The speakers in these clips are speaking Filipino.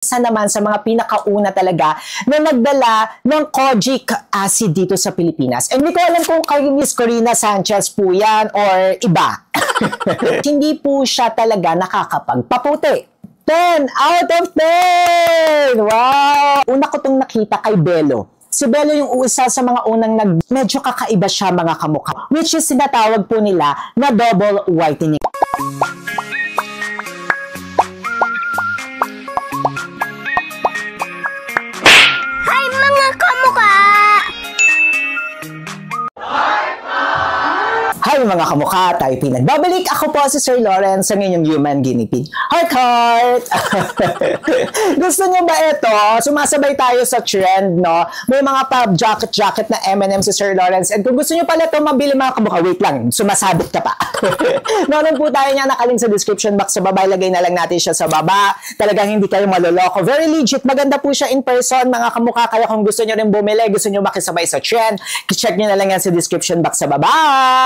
Isa naman sa mga pinakauna talaga na nagdala ng kojic acid dito sa Pilipinas. And hindi ko alam kung kay Miss Corina Sanchez po yan or iba. Hindi po siya talaga nakakapagpaputi. 10 out of 10! Wow! Una ko itong nakita kay Belo. Si Belo yung isa sa mga unang medyo kakaiba siya mga kamukha. Which is sinatawag po nila na double whitening. Hi mga kamukha, tayo pinagbabalik. Ako po si Sir Lawrence, ang inyong human guinea pig. Heart! Gusto niyo ba ito? Sumasabay tayo sa trend, no? May mga pub jacket na M&M si Sir Lawrence. And kung gusto niyo pala ito mabili mga kamukha, wait lang, sumasabit ka pa. Meron po tayo niya nakalink sa description box sa baba. Ilagay na lang natin siya sa baba. Talagang hindi kayo maloloko. Very legit. Maganda po siya in person, mga kamukha. Kaya kung gusto niyo rin bumili, gusto niyo makisabay sa trend, check niyo na lang yan sa description box sa baba.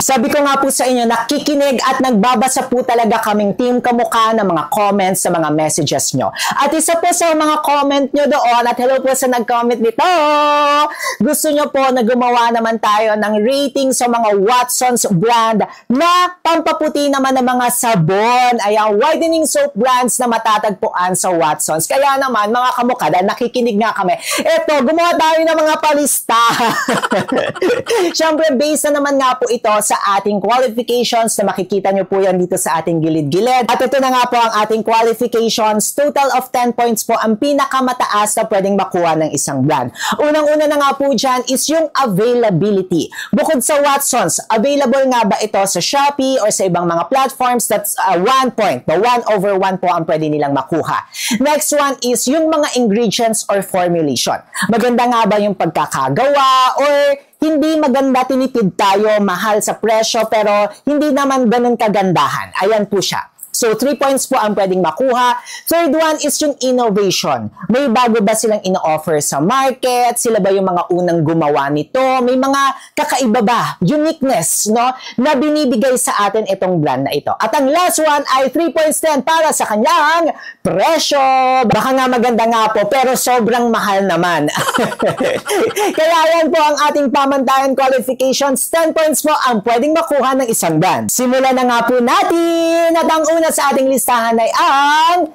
Sabi ko nga po sa inyo, nakikinig at nagbabasa po talaga kaming team kamukha ng mga comments sa mga messages nyo. At isa po sa mga comment nyo doon, at hello po sa nag-comment nito, gusto nyo po na gumawa naman tayo ng rating sa mga Watson's brand na pampaputi naman ng mga sabon. Ayan, whitening soap brands na matatagpuan sa Watson's. Kaya naman, mga kamukha, dahil nakikinig nga kami, eto, gumawa tayo ng mga palista. Siyempre, based na naman nga po ito sa ating qualifications na makikita nyo po yan dito sa ating gilid-gilid. At ito na nga po ang ating qualifications. Total of 10 points po ang pinakamataas na pwedeng makuha ng isang brand. Unang-una na nga po dyan is yung availability. Bukod sa Watson's, available nga ba ito sa Shopee or sa ibang mga platforms? That's 1 point. The 1/1 po ang pwede nilang makuha. Next one is yung mga ingredients or formulation. Maganda nga ba yung pagkakagawa or hindi maganda, tinipid tayo, mahal sa presyo, pero hindi naman ganun kagandahan. Ayan po siya. So, 3 points po ang pwedeng makuha. Third one is yung innovation. May bago ba silang ino-offer sa market? Sila ba yung mga unang gumawa nito? May mga kakaiba ba? Uniqueness, no? Na binibigay sa atin itong brand na ito. At ang last one ay 3 points din para sa kanyang presyo. Baka nga maganda nga po, pero sobrang mahal naman. Kaya yan po ang ating pamantayan qualifications. 10 points po ang pwedeng makuha ng isang brand. Simulan na nga po natin. At ang una sa ating listahan ay ang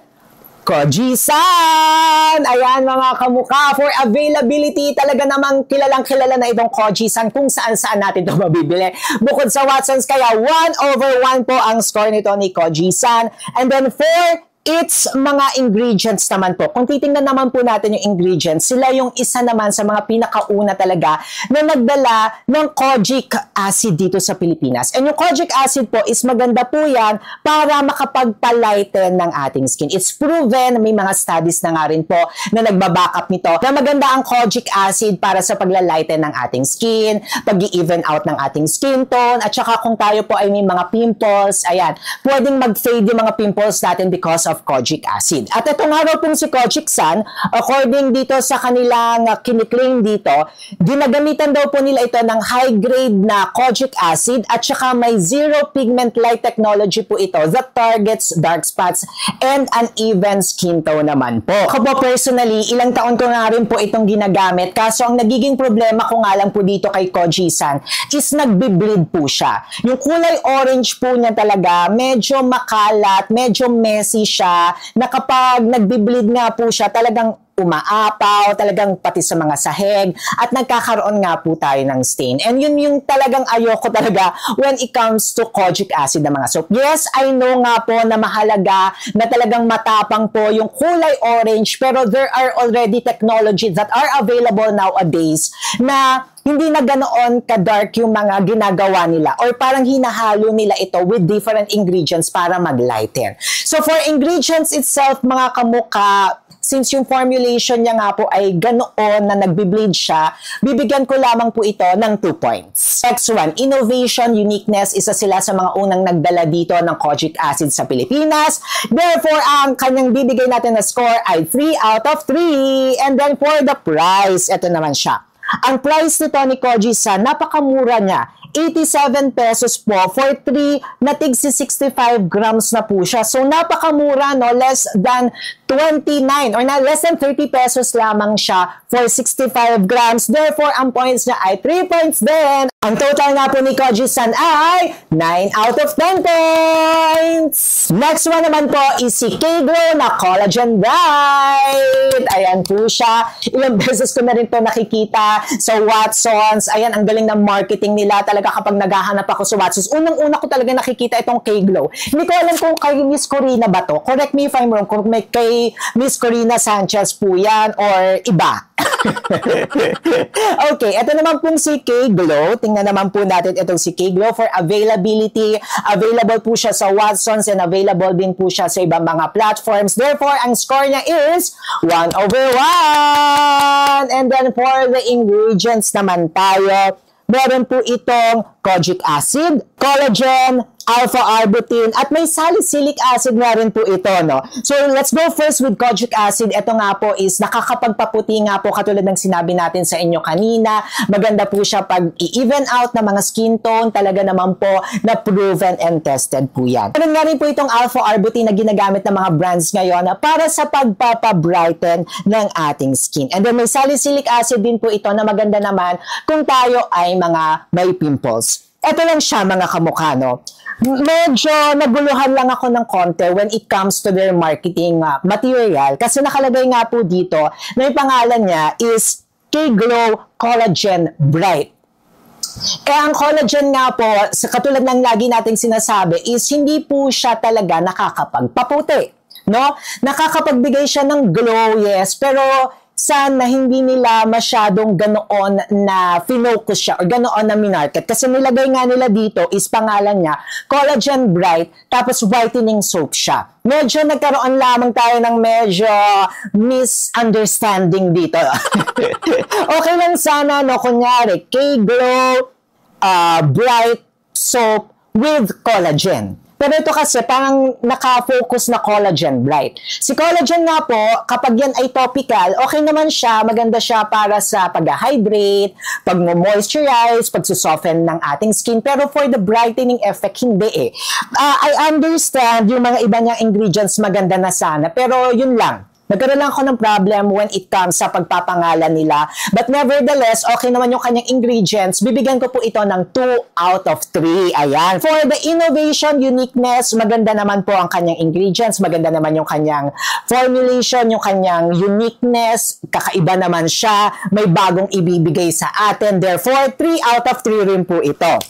Kojisan! Ayan mga kamukha, for availability, talaga namang kilalang-kilala na itong Kojisan kung saan-saan natin ito mabibili. Bukod sa Watson's, kaya 1/1 po ang score nito ni Kojisan. And then for its mga ingredients naman po. Kung titingnan naman po natin yung ingredients, sila yung isa naman sa mga pinakauna talaga na nagdala ng kojic acid dito sa Pilipinas. And yung kojic acid po is maganda po yan para makapagpalighten ng ating skin. It's proven, may mga studies na nga rin po na nagbaback up nito, na maganda ang kojic acid para sa paglalighten ng ating skin, pag-i-even out ng ating skin tone, at saka kung tayo po ay may mga pimples, ayan, pwedeng mag-fade yung mga pimples natin because of kojic acid. At ito nga raw pong si Kojic San, according dito sa kanilang kiniklaim dito, ginagamitan daw po nila ito ng high grade na kojic acid at saka may zero pigment light technology po ito that targets dark spots and uneven skin tone naman po. Ako po personally, ilang taon ko nga rin po itong ginagamit, kaso ang nagiging problema ko nga lang po dito kay Kojic San is nagbi-bleed po siya. Yung kulay orange po niya talaga, medyo makalat, medyo messy siya, na kapag nagbi-bleed nga po siya, talagang umaapaw, talagang pati sa mga sahig, at nagkakaroon nga po tayo ng stain. And yun yung talagang ayoko talaga when it comes to kojic acid na mga soap. Yes, I know nga po na mahalaga na talagang matapang po yung kulay orange, pero there are already technologies that are available nowadays na hindi na ganoon ka-dark yung mga ginagawa nila or parang hinahalo nila ito with different ingredients para mag-lighten. So for ingredients itself, mga kamukha, since yung formulation niya nga po ay ganoon na nagbi-bleed siya, bibigyan ko lamang po ito ng 2 points. Next one, innovation, uniqueness, isa sila sa mga unang nagdala dito ng kojic acid sa Pilipinas. Therefore, ang kanyang bibigay natin na score ay 3 out of 3. And then for the price, ito naman siya. Ang price nito ni Kojic San, napakamura niya. 87 pesos po for 3 na tig 65 grams na po siya. So, napakamura, no? Less than 29 or na less than 30 pesos lamang siya for 65 grams. Therefore, ang points niya ay 3 points din. Ang total nga po ni Koji-san ay 9 out of 10 points. Next one naman po is si K-Glow na Collagen Bright. Ayan po siya. Ilang beses ko na rin to nakikita sa Watsons. Ayan, ang galing ng marketing nila talaga kapag naghahanap ako sa Watsons. Unang-una ko talaga nakikita itong K-Glow. Hindi ko alam kung kay Miss Corina ba to. Correct me if I'm wrong. Kung may kay Miss Corina Sanchez po yan or iba. Okay, ito naman pong si K-Glow. Tingnan naman po natin itong si K-Glow for availability. Available po siya sa Watsons and available din po siya sa ibang mga platforms. Therefore, ang score niya is 1 over 1. And then for the ingredients naman tayo, meron po itong kojic acid, collagen, alpha-arbutin, at may salicylic acid na rin po ito, no? So, let's go first with kojic acid. Ito nga po is nakakapagpaputi nga po katulad ng sinabi natin sa inyo kanina. Maganda po siya pag i-even out ng mga skin tone. Talaga naman po na proven and tested po yan. Meron nga rin po itong alpha-arbutin na ginagamit ng mga brands ngayon para sa pagpapabrighten ng ating skin. And then may salicylic acid din po ito na maganda naman kung tayo ay mga may pimples. Ito lang siya mga kamukha, no? Medyo naguluhan lang ako ng konti when it comes to their marketing material kasi nakalagay nga po dito na yung pangalan niya is K-Glow Collagen Bright. Ang collagen nga po, sa katulad ng lagi nating sinasabi, is hindi po siya talaga nakakapagpaputi, no? Nakakapagbigay siya ng glow, yes, pero sana hindi nila masyadong ganoon na finocus siya or ganoon na minarket. Kasi nilagay nga nila dito is pangalan niya, Collagen Bright, tapos whitening soap siya. Medyo nagkaroon lamang tayo ng medyo misunderstanding dito. Okay lang sana, no? Kunyari, K-Glow Bright Soap with collagen. Pero ito kasi parang naka-focus na Collagen Bright. Si collagen nga po, kapag yan ay topical, okay naman siya, maganda siya para sa pag-hydrate, pag-moisturize, pag-soften ng ating skin. Pero for the brightening effect, hindi eh. I understand yung mga iba niyang ingredients maganda na sana, pero yun lang. Nagkaroon lang ako ng problem when it comes sa pagpapangalan nila. But nevertheless, okay naman yung kanyang ingredients. Bibigyan ko po ito ng 2 out of 3. Ayan. For the innovation, uniqueness, maganda naman po ang kanyang ingredients. Maganda naman yung kanyang formulation, yung kanyang uniqueness. Kakaiba naman siya. May bagong ibibigay sa atin. Therefore, 3 out of 3 rin po ito.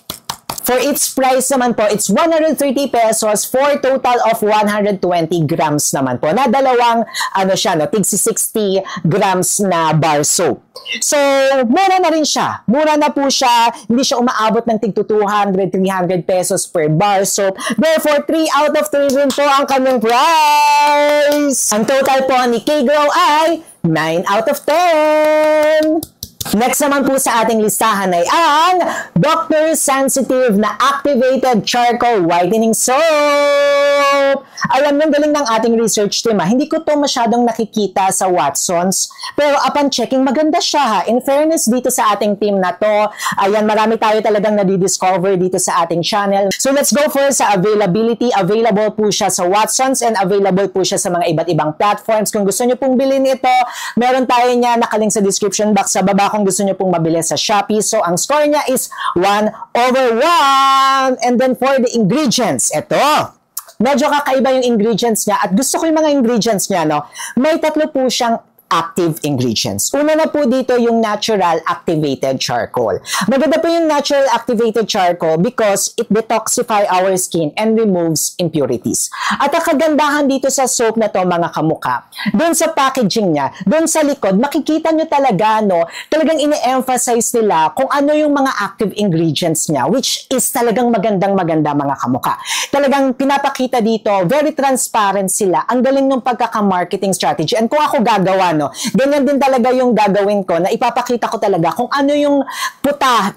For its price naman po, it's 130 pesos for total of 120 grams naman po. Na dalawang, siya, no, tig 60 grams na bar soap. So, mura na rin siya. Mura na po siya. Hindi siya umaabot ng tig 200, 300 pesos per bar soap. Therefore, 3 out of 3 rin po ang kanyang price. Ang total po ni K-Glow ay 9 out of 10. Next naman po sa ating listahan ay ang Dr. Sensitive na Activated Charcoal Whitening Soap. Alam nyo, galing ng ating research team. Hindi ko to masyadong nakikita sa Watsons. Pero upon checking, maganda siya ha. In fairness dito sa ating team na to, ayan, marami tayo talagang nadidiscover dito sa ating channel. So let's go first sa availability. Available po siya sa Watsons and available po siya sa mga iba't ibang platforms. Kung gusto nyo pong bilhin ito, meron tayo niya nakalink sa description box sa baba kung gusto nyo pong mabili sa Shopee. So, ang score niya is 1 over 1. And then, for the ingredients, ito. Medyo kakaiba yung ingredients niya. At gusto ko yung mga ingredients niya, no? May 3 po siyang active ingredients. Una na po dito yung natural activated charcoal. Maganda po yung natural activated charcoal because it detoxify our skin and removes impurities. At ang kagandahan dito sa soap na to, mga kamuka, doon sa packaging niya, doon sa likod, makikita nyo talaga, no, talagang ine-emphasize nila kung ano yung mga active ingredients niya, which is talagang magandang-maganda, mga kamuka. Talagang pinapakita dito, very transparent sila. Ang galing ng pagkaka-marketing strategy. And kung ako gagawa, no, ganyan din talaga yung gagawin ko na ipapakita ko talaga kung ano yung puta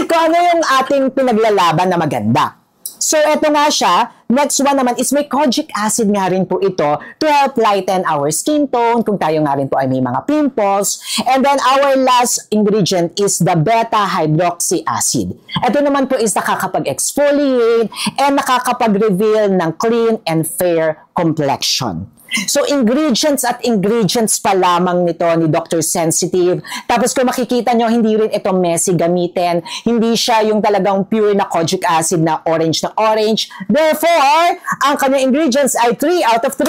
kung ano yung ating pinaglalaban na maganda. So, eto nga siya. Next one naman is may kojic acid nga rin po ito to help lighten our skin tone kung tayo nga rin po ay may mga pimples. And then, our last ingredient is the beta-hydroxy acid. Ito naman po is nakakapag-exfoliate and nakakapag-reveal ng clean and fair complexion. So, ingredients at ingredients pa lamang nito ni Dr. Sensitive. Tapos kung makikita nyo, hindi rin ito messy gamitin. Hindi siya yung talagang pure na kojic acid na orange. Therefore, ang kanyang ingredients ay 3 out of 3!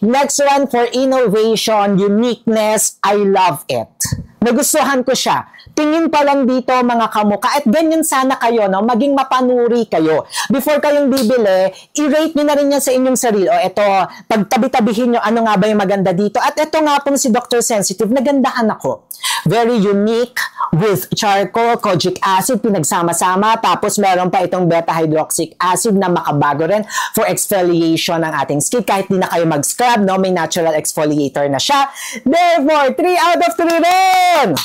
Next one for innovation, uniqueness, I love it. Nagustuhan ko siya. Tingin pa lang dito mga kamuka at ganyan sana kayo, no? Maging mapanuri kayo. Before kayong bibili, i-rate nyo na rin yan sa inyong sarili. O eto, pagtabi-tabihin nyo ano nga ba yung maganda dito. At eto nga pong si Dr. Sensitive, nagandahan ako. Very unique with charcoal, kojic acid, pinagsama-sama. Tapos meron pa itong beta-hydroxy acid na makabago rin for exfoliation ng ating skin. Kahit di na kayo mag-scrub, no? May natural exfoliator na siya. Therefore, 3 out of 3 rin!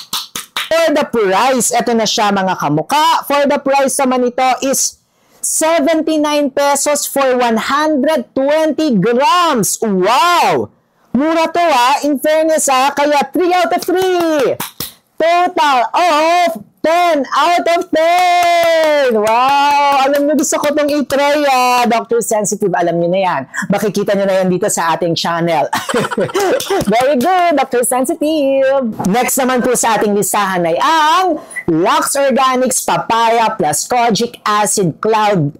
For the price, eto na siya mga kamuka. For the price naman ito is 79 pesos for 120 grams. Wow! Mura to in fairness kaya 3 out of 3. Total of 10 out of 10! Wow! Alam nyo, gusto ko itong i-try, Dr. Sensitive. Alam nyo na yan. Makikita nyo na yan dito sa ating channel. Very good, Dr. Sensitive! Next naman po sa ating listahan ay ang Lux Organics Papaya plus Kojic Acid Cloud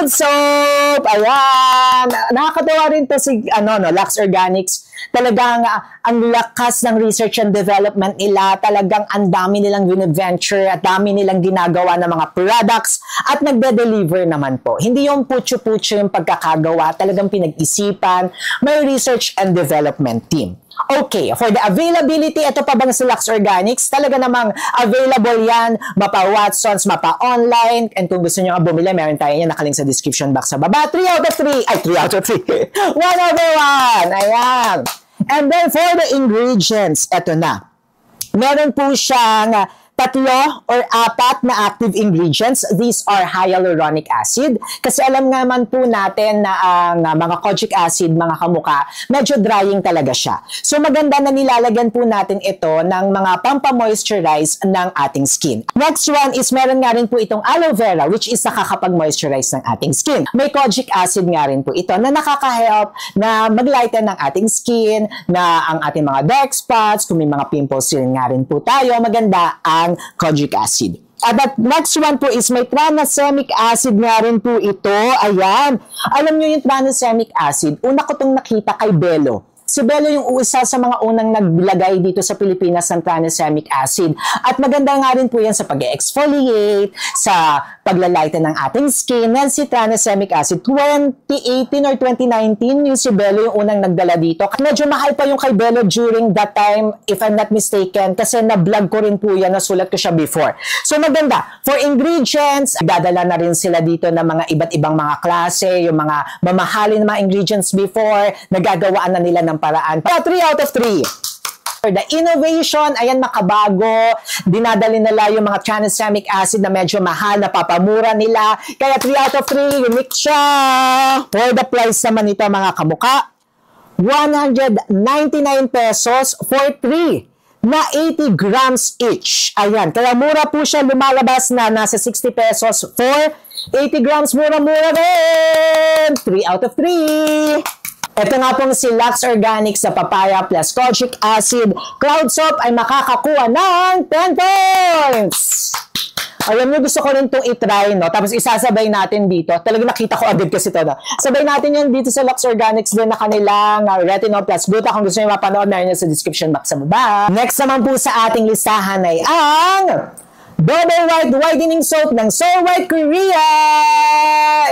Soap! Ayan! Nakakatawa rin to si Lux Organics. Talagang ang lakas ng research and development nila. Talagang ang dami nilang venture at dami nilang ginagawa ng mga products at nagde-deliver naman po. Hindi yung putyo-putyo yung pagkakagawa. Talagang pinag-isipan. May research and development team. Okay, for the availability, ito pa bang si Lux Organics? Talaga namang available yan, mapa Watsons, mapa online, and kung gusto nyo nga bumili, meron tayo yan, nakalink sa description box sa baba. 3 out of 3! Ay, 3 out of 3! 1 over 1! Ayan! And then for the ingredients, ito na. Meron po siyang 3 or 4 na active ingredients. These are hyaluronic acid. Kasi alam naman po natin na ang mga kojic acid, mga kamuka, medyo drying talaga siya. So maganda na nilalagyan po natin ito ng mga pampamoisturize ng ating skin. Next one is meron nga rin po itong aloe vera which is nakakapag-moisturize ng ating skin. May kojic acid nga rin po ito na nakaka-help na mag-lighten ng ating skin, na ang ating mga dark spots, kung may mga pimples din nga rin po tayo, maganda ang kojic acid. At that next one po is may tranexamic acid nga rin po ito. Ayan. Alam nyo yung tranexamic acid, una ko itong nakita kay Belo. Si Belo yung isa sa mga unang naglagay dito sa Pilipinas ng tranexamic acid. At maganda nga rin po yan sa pag-exfoliate, sa paglalighten ng ating skin. Yan si tranexamic acid. 2018 or 2019, yung si Belo yung unang nagdala dito. Medyo mahal pa yung kay Belo during that time, if I'm not mistaken, kasi na-vlog ko rin po yan, nasulat ko siya before. So maganda. For ingredients, dadala na rin sila dito ng mga iba't ibang mga klase, yung mga mamahalin na mga ingredients before, nagagawaan na nila ng paraan. 3 out of 3. For the innovation, ayan, makabago. Dinadali nila yung mga tranexamic acid na medyo mahal, napapamura nila. Kaya 3 out of 3, unique siya. For the price naman ito, mga kamuka, 199 pesos for 3 na 80 grams each. Ayan, kaya mura po siya, lumalabas na nasa 60 pesos for 80 grams. Mura-mura rin. 3 out of 3. Ito nga pong si Lux Organics sa papaya plus kojic acid cloud soap ay makakakuha ng 10 points! Alam niyo, gusto ko rin itong itry, no? Tapos isasabay natin dito. Talagang nakita ko agad kasi ito, no? Sabay natin yan dito sa Lux Organics din na kanilang retinol plus gluta. Kung gusto niyo mapanood, meron nyo sa description box sa baba. Next naman po sa ating listahan ay ang Double White Whitening Soap ng So White Korea!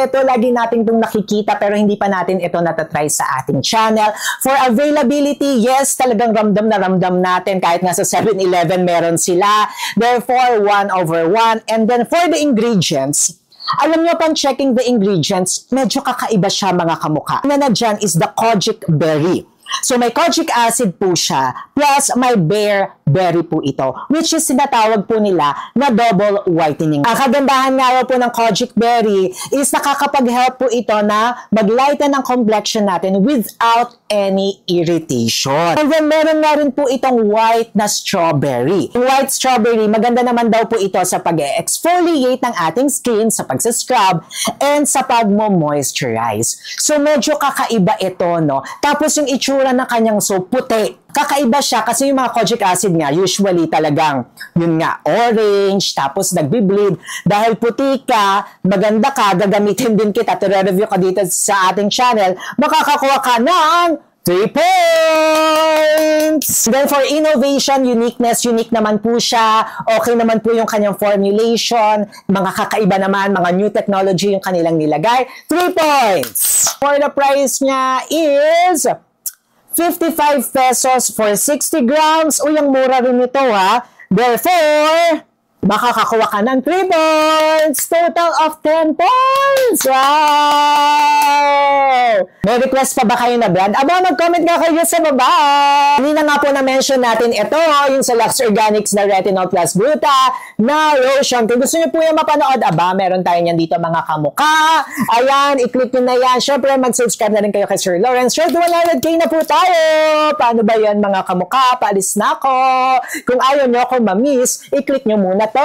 Ito, lagi natin itong nakikita pero hindi pa natin ito natatry sa ating channel. For availability, yes, talagang ramdam na ramdam natin. Kahit nga sa 7-Eleven meron sila. Therefore, 1 over 1. And then for the ingredients, alam nyo, pang checking the ingredients, medyo kakaiba siya mga kamukha. Na dyan is the kojic berry. So may kojic acid po siya, plus may bear berry po ito, which is sinatawag po nila na double whitening. Ang kagandahan nga po ng kojic berry is nakakapag-help po ito na mag-lighten ang complexion natin without any irritation. And then meron nga rin po itong white na strawberry. Yung white strawberry, maganda naman daw po ito sa pag-exfoliate ng ating skin, sa pag-scrub, and sa pag-moisturize. So medyo kakaiba ito, no? Tapos yung itsura ng kanyang soap, puti. Kakaiba siya kasi yung mga kojic acid nga, usually talagang, yun nga, orange, tapos nagbi-bleed. Dahil puti ka, maganda ka, gagamitin din kita, to-review ka dito sa ating channel, makakakuha ka ng 3 points! Then for innovation, uniqueness, unique naman po siya. Okay naman po yung kanyang formulation. Mga kakaiba naman, mga new technology yung kanilang nilagay. 3 points! For the price niya is 55 pesos for 60 grams. Uy, ang mura rin ito ha. Therefore, makakakuha ka ng 3 points. Total of 10 points. Wow! May request pa ba kayo na brand? Aba, mag-comment nga kayo sa baba. Hindi na nga po na-mention natin ito, yung sa Lux Organics na Retinol Plus Gluta na lotion. Kung gusto nyo po yung mapanood, aba, meron tayo niyan dito mga kamuka. Ayan, i-click nyo na yan. Siyempre, mag-subscribe na rin kayo kay Sir Lawrence. Sure, 100k na po tayo. Paano ba yan mga kamuka? Paalis na ako. Kung ayaw nyo ako ma-miss, i-click nyo muna to.